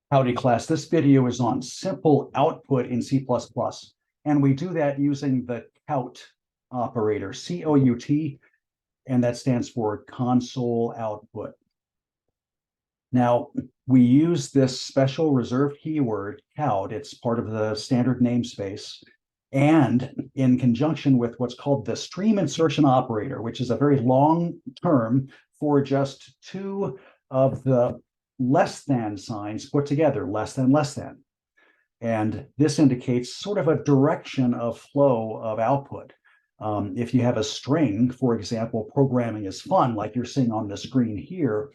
Howdy class, this video is on simple output in C++, and we do that using the COUT operator, C-O-U-T, and that stands for console output. Now, we use this special reserved keyword, COUT, it's part of the standard namespace, and in conjunction with what's called the stream insertion operator, which is a very long term for just two of the less than signs put together, less than, less than. And this indicates sort of a direction of flow of output. If you have a string, for example, programming is fun, like you're seeing on the screen here,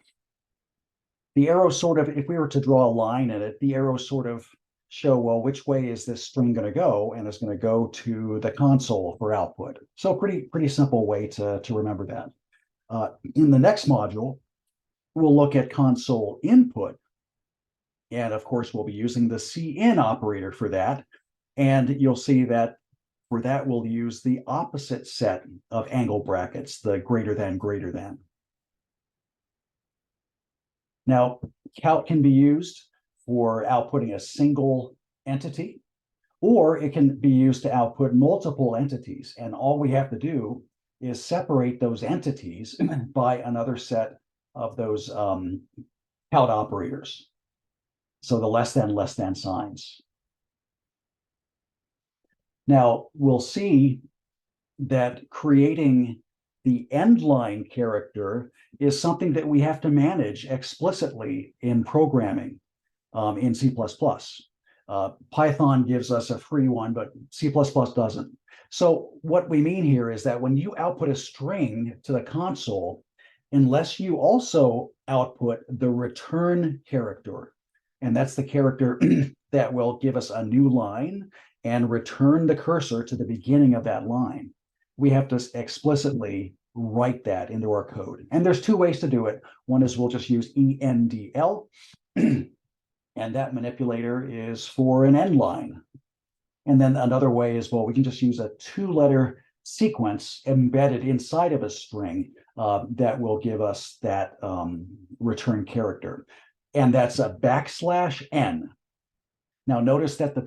the arrows sort of, if we were to draw a line in it, the arrows sort of show, well, which way is this string going to go? And it's going to go to the console for output. So pretty simple way to remember that. In the next module, we'll look at console input. And of course, we'll be using the cin operator for that. And you'll see that for that, we'll use the opposite set of angle brackets, the greater than. Now, count can be used for outputting a single entity, or it can be used to output multiple entities. And all we have to do is separate those entities by another set of those count operators. So the less than signs. Now, we'll see that creating the end line character is something that we have to manage explicitly in programming in C++. Python gives us a free one, but C++ doesn't. So what we mean here is that when you output a string to the console, unless you also output the return character, and that's the character that will give us a new line and return the cursor to the beginning of that line, we have to explicitly write that into our code. And there's two ways to do it. One is we'll just use ENDL, and that manipulator is for an end line. And then another way is, well, we can just use a two-letter sequence embedded inside of a string that will give us that return character. And that's a \n. Now notice that the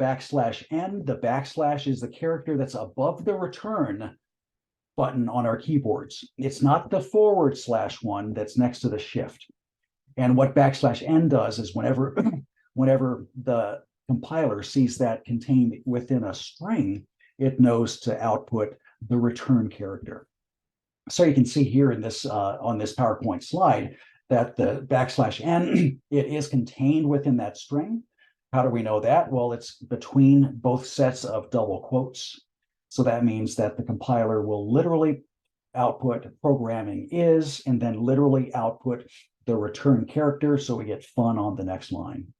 \n, the backslash is the character that's above the return button on our keyboards. It's not the / one that's next to the shift. And what \n does is whenever the compiler sees that contained within a string, it knows to output the return character. So you can see here in this on this PowerPoint slide that the \n, it is contained within that string. How do we know that? Well, it's between both sets of double quotes. So that means that the compiler will literally output programming is, and then literally output the return character, so we get fun on the next line.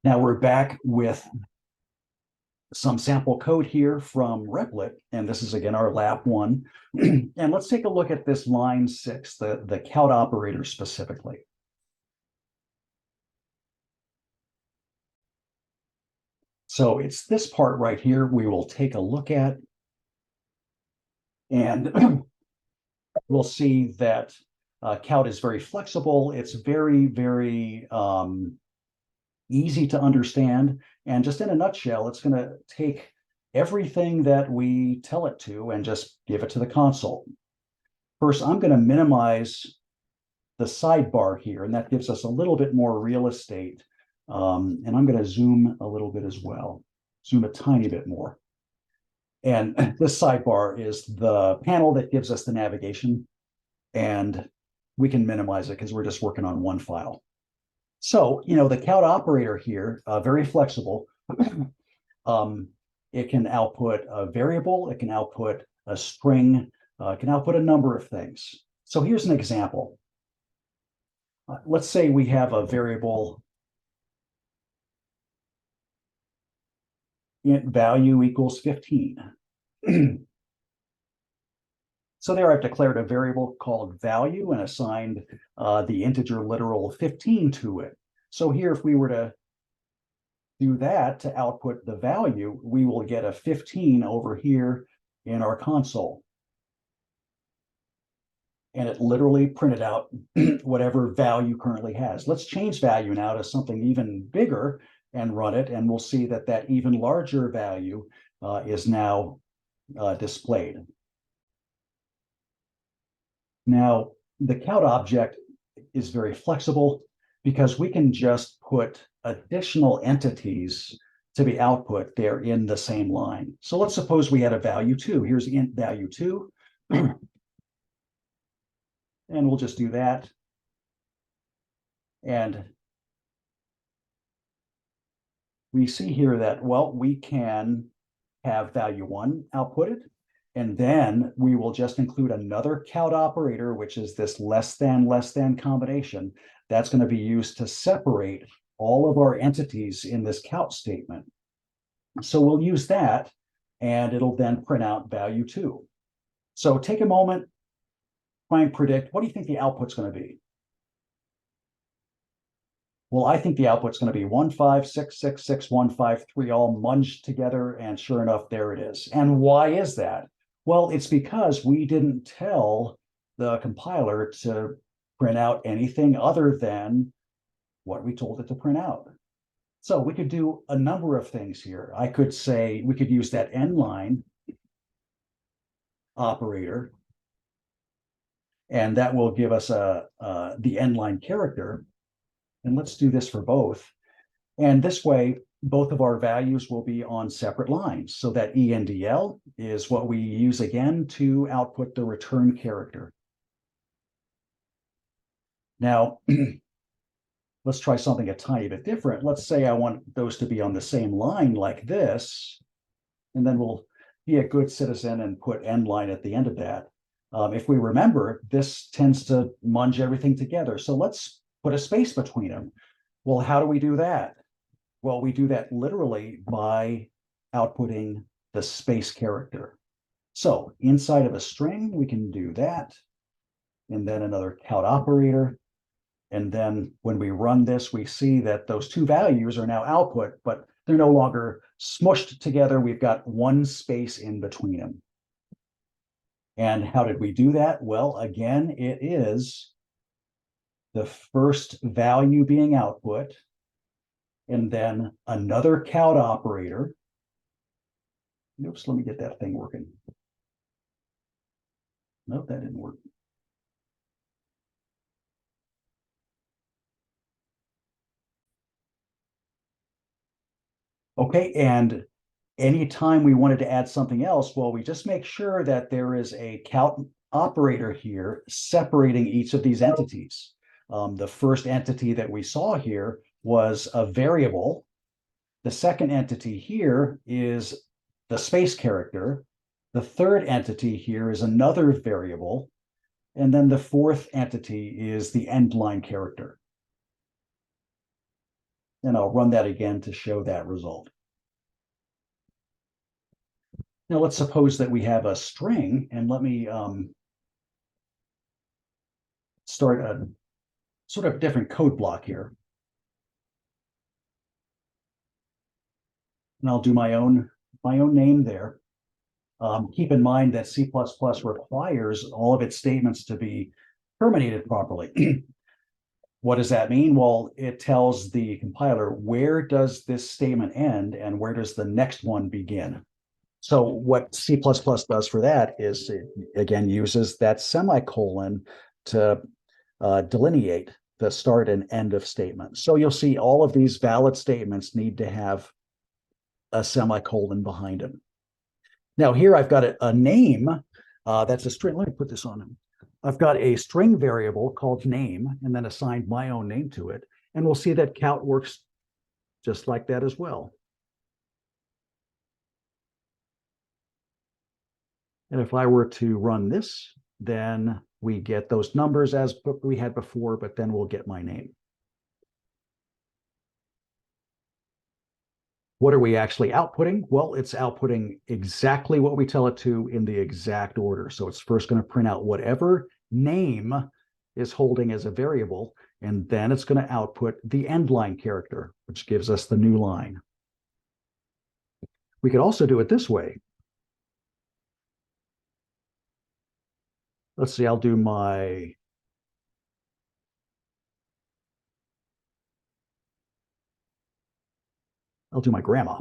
Now we're back with some sample code here from Replit, and this is again our lab 1. And let's take a look at this line 6, the count operator specifically. So it's this part right here we will take a look at, and we'll see that count is very flexible. It's very easy to understand. And just in a nutshell, it's going to take everything that we tell it to and just give it to the console. First, I'm going to minimize the sidebar here, and that gives us a little bit more real estate. And I'm going to zoom a little bit as well, zoom a tiny bit more. And this sidebar is the panel that gives us the navigation, and we can minimize it because we're just working on one file. So, the count operator here, very flexible. It can output a variable, it can output a string, it can output a number of things. So here's an example. Let's say we have a variable int value equals 15. So there I've declared a variable called value and assigned the integer literal 15 to it. So here, if we were to do that to output the value, we will get a 15 over here in our console. and it literally printed out whatever value currently has. Let's change value now to something even bigger and run it, and we'll see that that even larger value is now displayed. Now, the count object is very flexible because we can just put additional entities to be output there in the same line. So let's suppose we had a value 2. Here's int value 2. And we'll just do that. And we see here that, well, we can have value 1 outputted, and then we will just include another count operator, which is this less than combination. That's going to be used to separate all of our entities in this count statement. So we'll use that, and it'll then print out value 2. So take a moment, try and predict, what do you think the output's going to be? Well, I think the output's going to be 156666153 all munged together, and sure enough, there it is. And why is that? Well, it's because we didn't tell the compiler to print out anything other than what we told it to print out. So we could do a number of things here. I could say we could use that end line operator, and that will give us the end line character. And let's do this for both. And this way, both of our values will be on separate lines. So that ENDL is what we use again to output the return character. Now, let's try something a tiny bit different. Let's say I want those to be on the same line like this, and then we'll be a good citizen and put end line at the end of that. If we remember, this tends to munge everything together. So let's put a space between them. Well, how do we do that? Well, we do that literally by outputting the space character. So inside of a string, we can do that, and then another count operator. And then when we run this, we see that those two values are now output, but they're no longer smushed together. We've got one space in between them. And how did we do that? Well, again, it is the first value being output, and then another count operator. Oops, let me get that thing working. Nope, that didn't work. Okay, and anytime we wanted to add something else, well, we just make sure that there is a count operator here separating each of these entities. The first entity that we saw here was a variable. The second entity here is the space character. The third entity here is another variable. And then the fourth entity is the end line character. And I'll run that again to show that result. Now let's suppose that we have a string, and let me start a sort of different code block here. And I'll do my own name there. Keep in mind that C++ requires all of its statements to be terminated properly. What does that mean? Well, it tells the compiler, where does this statement end and where does the next one begin? So what C++ does for that is it, again, uses that semicolon to delineate the start and end of statements. So you'll see all of these valid statements need to have a semicolon behind them. Now here I've got a name that's a string. Let me put this on. I've got a string variable called name and then assigned my own name to it. And we'll see that count works just like that as well. And if I were to run this, then we get those numbers as we had before, but then we'll get my name. What are we actually outputting? Well, it's outputting exactly what we tell it to in the exact order. So it's first going to print out whatever name is holding as a variable, and then it's going to output the end line character, which gives us the new line. We could also do it this way. let's see, I'll do my grandma.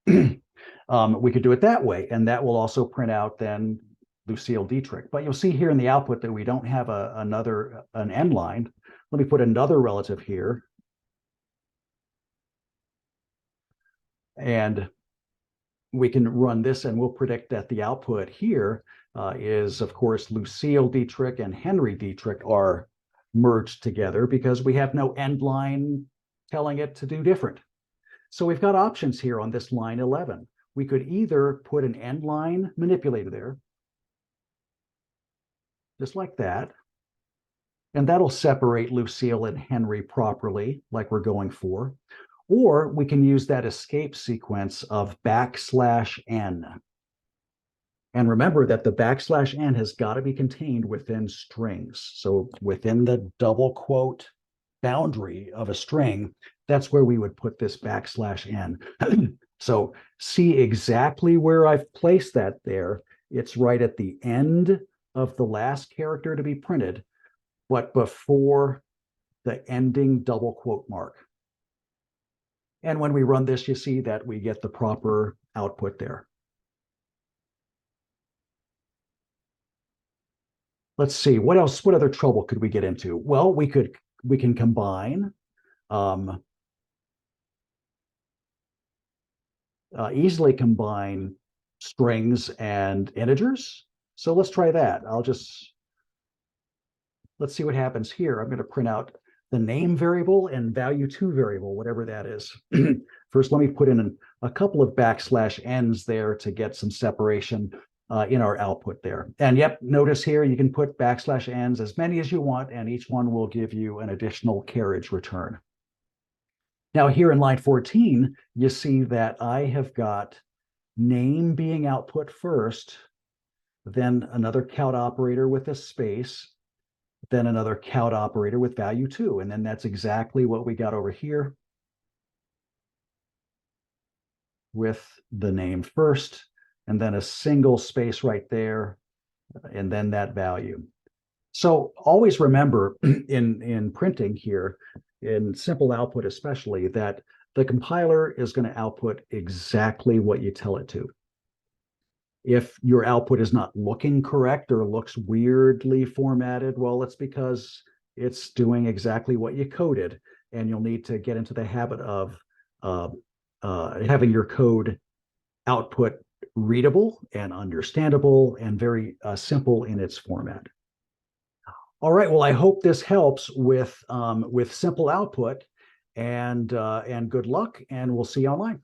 We could do it that way, and that will also print out then Lucille Dietrich. But you'll see here in the output that we don't have an end line. Let me put another relative here. And we can run this and we'll predict that the output here is, of course, Lucille Dietrich and Henry Dietrich are merged together because we have no end line telling it to do different. So we've got options here on this line 11. We could either put an end line manipulator there, just like that, and that'll separate Lucille and Henry properly, like we're going for. Or we can use that escape sequence of \n. And remember that the \n has got to be contained within strings. So within the double quote boundary of a string, that's where we would put this \n. So see exactly where I've placed that there. It's right at the end of the last character to be printed, but before the ending double quote mark. And when we run this, you see that we get the proper output there. Let's see, what else, what other trouble could we get into? Well, we can combine easily combine strings and integers. So let's try that. Let's see what happens here. I'm going to print out the name variable and value2 variable, whatever that is. First, let me put in a couple of \n's there to get some separation in our output there. And yep, notice here you can put \n's as many as you want, and each one will give you an additional carriage return. Now here in line 14, you see that I have got name being output first, then another count operator with a space, then another count operator with value2. And then that's exactly what we got over here with the name first, and then a single space right there, and then that value. So always remember in printing here, in simple output especially, that the compiler is going to output exactly what you tell it to. If your output is not looking correct or looks weirdly formatted, well, it's because it's doing exactly what you coded, and you'll need to get into the habit of having your code output readable and understandable and very simple in its format. All right, well, I hope this helps with simple output, and good luck, and we'll see you online.